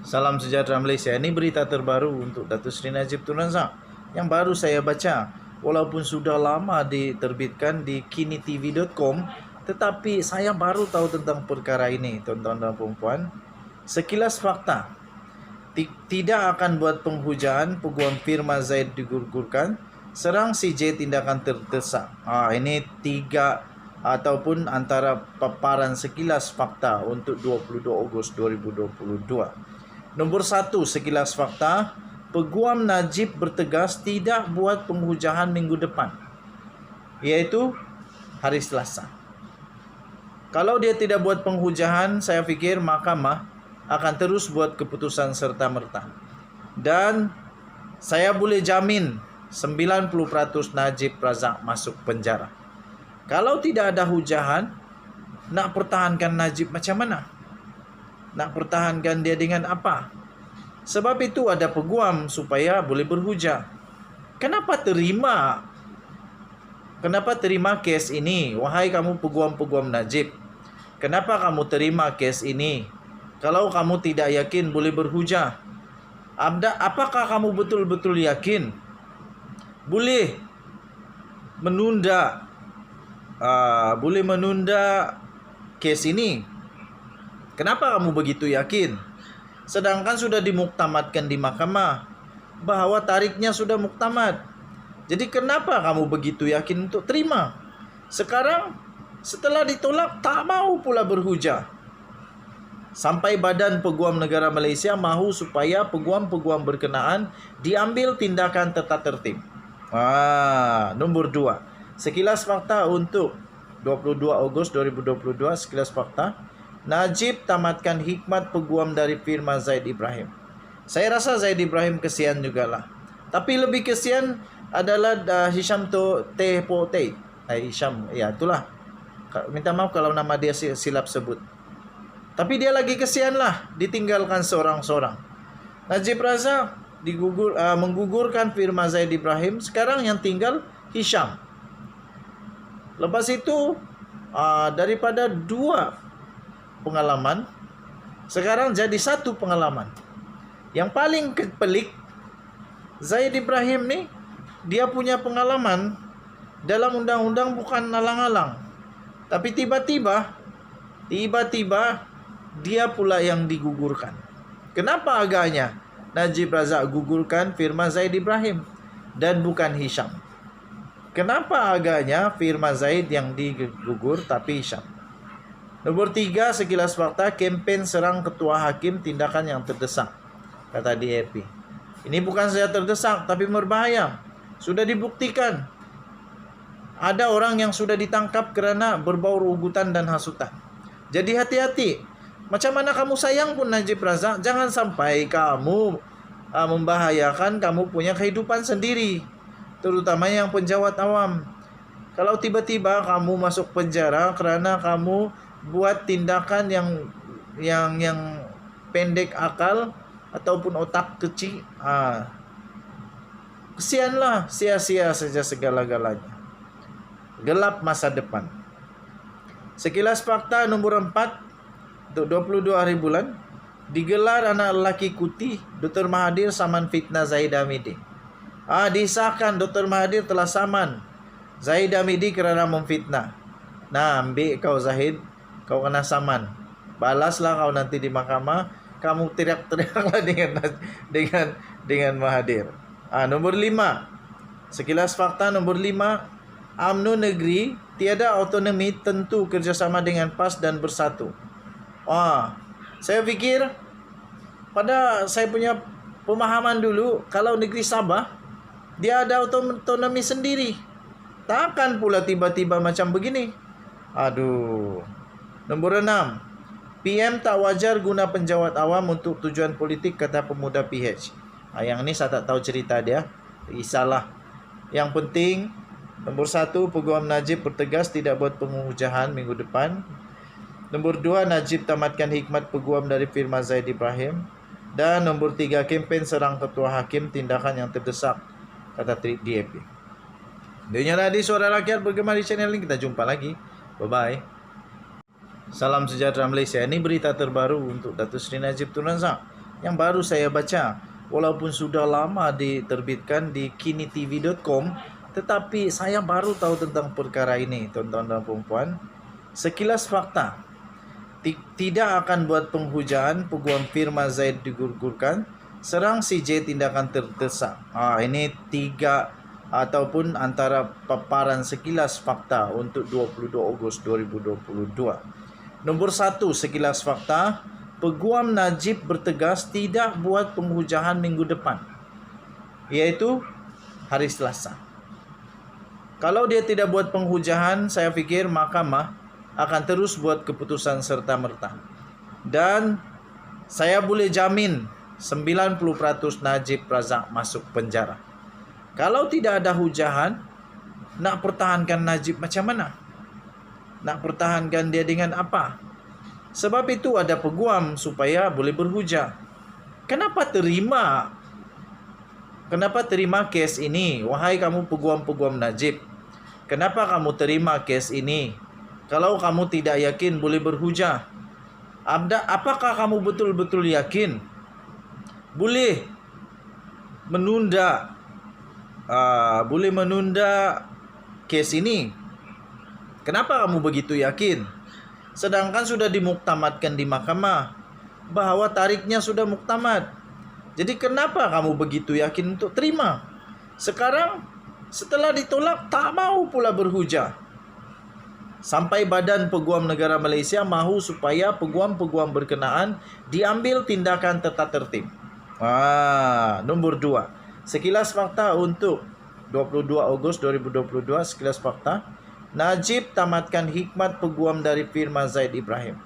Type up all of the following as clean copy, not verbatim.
Salam sejahtera Malaysia. Ini berita terbaru untuk Datuk Seri Najib Tun Razak yang baru saya baca. Walaupun sudah lama diterbitkan di kinitv.com, tetapi saya baru tahu tentang perkara ini, tuan-tuan dan puan-puan. Sekilas fakta, tidak akan buat penghujaan Peguam Firman Zaid digugurkan, serang CJ tindakan terdesak. Ini tiga ataupun antara paparan sekilas fakta untuk 22 Ogos 2022. Nombor 1, sekilas fakta, Peguam Najib bertegas tidak buat penghujaan minggu depan, iaitu hari Selasa. Kalau dia tidak buat penghujaan, saya fikir mahkamah akan terus buat keputusan serta-merta. Dan saya boleh jamin 90% Najib Razak masuk penjara. Kalau tidak ada hujahan, nak pertahankan Najib macam mana? Nak pertahankan dia dengan apa? Sebab itu ada peguam supaya boleh berhujah. Kenapa terima kes ini? Wahai kamu peguam-peguam Najib, kenapa kamu terima kes ini? Kalau kamu tidak yakin boleh berhujah, apakah kamu betul-betul yakin boleh menunda kes ini? Kenapa kamu begitu yakin? Sedangkan sudah dimuktamadkan di mahkamah bahawa tariknya sudah muktamad. Jadi kenapa kamu begitu yakin untuk terima? Sekarang setelah ditolak tak mau pula berhujah. Sampai Badan Peguam Negara Malaysia mahu supaya peguam-peguam berkenaan diambil tindakan tata tertib. Nombor 2. Sekilas fakta untuk 22 Ogos 2022, sekilas fakta. Najib tamatkan hikmat peguam dari Firman Zaid Ibrahim. Saya rasa Zaid Ibrahim kesian jugalah. Tapi lebih kesian adalah Hisham Tehpote. Hisham, ya itulah. Minta maaf kalau nama dia silap sebut. Tapi dia lagi kesian lah, ditinggalkan seorang-seorang. Najib Razak menggugurkan Firman Zaid Ibrahim. Sekarang yang tinggal Hisham. Lepas itu daripada 2 pengalaman, sekarang jadi 1 pengalaman. Yang paling pelik, Zaid Ibrahim ni dia punya pengalaman dalam undang-undang bukan alang-alang, tapi tiba-tiba dia pula yang digugurkan. Kenapa agaknya Najib Razak gugurkan Firman Zaid Ibrahim dan bukan Hisham? Kenapa agaknya Firman Zaid yang digugur tapi Hisham? Nombor 3, sekilas fakta, kempen serang ketua hakim tindakan yang terdesak, kata DAP. Ini bukan saja terdesak tapi berbahaya. Sudah dibuktikan ada orang yang sudah ditangkap kerana berbau ugutan dan hasutan. Jadi hati-hati. Macam mana kamu sayang pun Najib Razak, jangan sampai kamu membahayakan kamu punya kehidupan sendiri, terutama yang penjawat awam. Kalau tiba-tiba kamu masuk penjara kerana kamu buat tindakan yang pendek akal ataupun otak kecil, kesianlah, sia-sia saja segala-galanya. Gelap masa depan. Sekilas fakta nombor 4 untuk 22 hari bulan, digelar anak lelaki Kuti Dr. Mahathir saman fitnah Zahid Hamidi. Disahkan Dr. Mahathir telah saman Zahid Hamidi kerana memfitnah. Ambil kau Zahid, kau kena saman. Balaslah kau nanti di mahkamah. Kamu teriak-teriaklah dengan Mahathir. Nombor 5. Sekilas fakta nombor 5. UMNO negeri tiada autonomi tentu kerjasama dengan PAS dan Bersatu. Saya fikir pada saya punya pemahaman dulu, kalau negeri Sabah dia ada autonomi sendiri. Takkan pula tiba-tiba macam begini. Nombor 6. PM tak wajar guna penjawat awam untuk tujuan politik, kata pemuda PH. Yang ni saya tak tahu cerita dia. Isahlah. Yang penting, nombor 1, Peguam Najib bertegas tidak buat penghujaan minggu depan. Nombor 2, Najib tamatkan hikmat peguam dari Firman Zaid Ibrahim. Dan nombor 3, kempen serang ketua hakim tindakan yang terdesak, kata DAP. Dunia Nadi Suara Rakyat bergema di channel ini. Kita jumpa lagi. Bye-bye. Salam sejahtera Malaysia. Ini berita terbaru untuk Datuk Seri Najib Tun Razak yang baru saya baca. Walaupun sudah lama diterbitkan di kinitv.com, tetapi saya baru tahu tentang perkara ini, tuan-tuan dan puan-puan. Sekilas fakta, tidak akan buat penghujaan, Peguam Firman Zaid digugurkan, serang CJ tindakan terdesak. Ini 3 ataupun antara paparan sekilas fakta untuk 22 Ogos 2022. Nombor 1, sekilas fakta, Peguam Najib bertegas tidak buat penghujaan minggu depan, iaitu hari Selasa. Kalau dia tidak buat penghujaan, saya fikir mahkamah akan terus buat keputusan serta-merta. Dan saya boleh jamin 90% Najib Razak masuk penjara. Kalau tidak ada hujahan, nak pertahankan Najib macam mana? Nak pertahankan dia dengan apa? Sebab itu ada peguam supaya boleh berhujah. Kenapa terima kes ini? Wahai kamu peguam-peguam Najib, kenapa kamu terima kes ini? Kalau kamu tidak yakin boleh berhujah. Apakah kamu betul-betul yakin boleh menunda kes ini? Kenapa kamu begitu yakin? Sedangkan sudah dimuktamadkan di mahkamah bahwa tariknya sudah muktamad. Jadi kenapa kamu begitu yakin untuk terima? Sekarang setelah ditolak tak mau pula berhujah. Sampai Badan Peguam Negara Malaysia mahu supaya peguam-peguam berkenaan diambil tindakan tata tertib. Nombor 2. Sekilas fakta untuk 22 Ogos 2022, sekilas fakta. Najib tamatkan hikmat peguam dari Firman Zaid Ibrahim.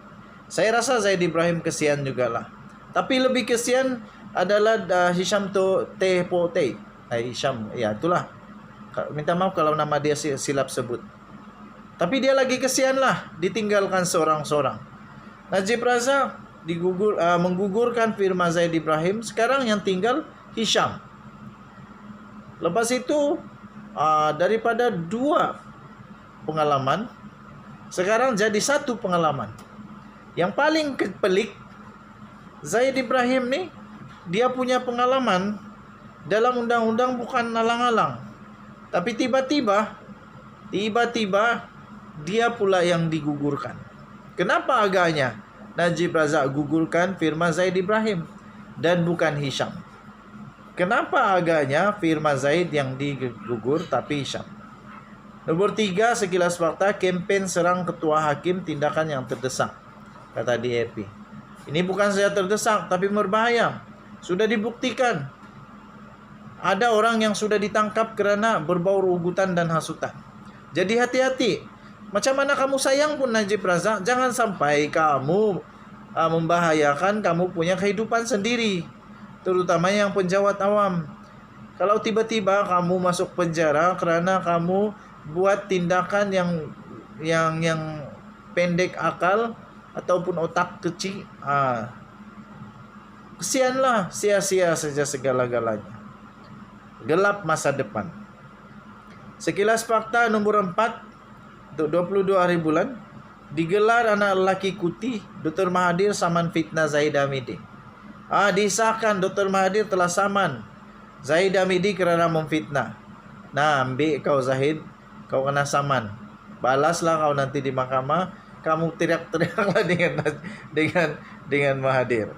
Saya rasa Zaid Ibrahim kesian jugalah. Tapi lebih kesian adalah Hisham Teh Poteh. Hisham, ya itulah. Minta maaf kalau nama dia silap sebut. Tapi dia lagi kesian lah, ditinggalkan seorang-seorang. Najib Razak menggugurkan Firman Zaid Ibrahim. Sekarang yang tinggal Hisham. Lepas itu daripada 2 pengalaman, sekarang jadi 1 pengalaman. Yang paling pelik, Zaid Ibrahim nih, dia punya pengalaman dalam undang-undang bukan alang-alang. Tapi tiba-tiba dia pula yang digugurkan. Kenapa agaknya Najib Razak gugurkan Firman Zaid Ibrahim dan bukan Hisham? Kenapa agaknya Firman Zaid yang digugur tapi Hisham? Nomor 3, sekilas fakta, kempen serang ketua hakim tindakan yang terdesak, kata DAP. Ini bukan saja terdesak tapi berbahaya. Sudah dibuktikan ada orang yang sudah ditangkap kerana berbau ugutan dan hasutan. Jadi hati-hati. Macam mana kamu sayang pun Najib Razak, jangan sampai kamu membahayakan kamu punya kehidupan sendiri, terutama yang penjawat awam. Kalau tiba-tiba kamu masuk penjara kerana kamu buat tindakan yang pendek akal ataupun otak kecil, kesianlah, sia-sia saja segala-galanya. Gelap masa depan. Sekilas fakta nomor 4 untuk 22 hari bulan, digelar anak lelaki Kuti Dr. Mahathir saman fitnah Zahid Hamidi. Disahkan Dr. Mahathir telah saman Zahid Hamidi kerana memfitnah. Nah, ambil kau Zahid, kau kena saman. Balaslah kau nanti di mahkamah. Kamu teriak-teriaklah dengan Mahathir.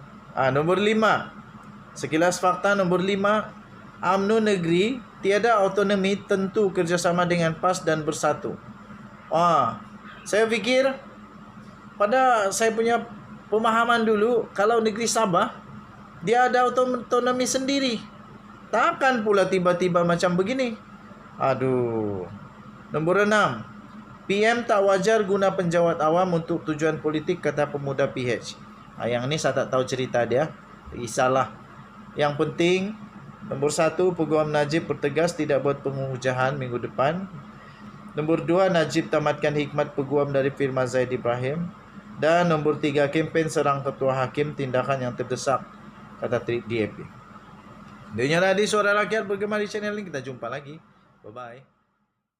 Nomor 5. Sekilas fakta nomor 5. UMNO negeri tiada autonomi, tentu kerjasama dengan PAS dan bersatu. Saya fikir pada saya punya pemahaman dulu, kalau negeri Sabah dia ada autonomi sendiri. Takkan pula tiba-tiba macam begini. Nombor 6. PM tak wajar guna penjawat awam untuk tujuan politik, kata pemuda PH. Yang ini saya tak tahu cerita dia. Isahlah. Yang penting, nombor 1, Peguam Najib bertegas tidak buat pengujahan minggu depan. Nombor 2, Najib tamatkan hikmat peguam dari Firman Zaid Ibrahim. Dan nombor 3, kempen serang ketua hakim tindakan yang terdesak, kata DAP. Dunia Nadi Suara Rakyat bergema di channel ini. Kita jumpa lagi. Bye-bye.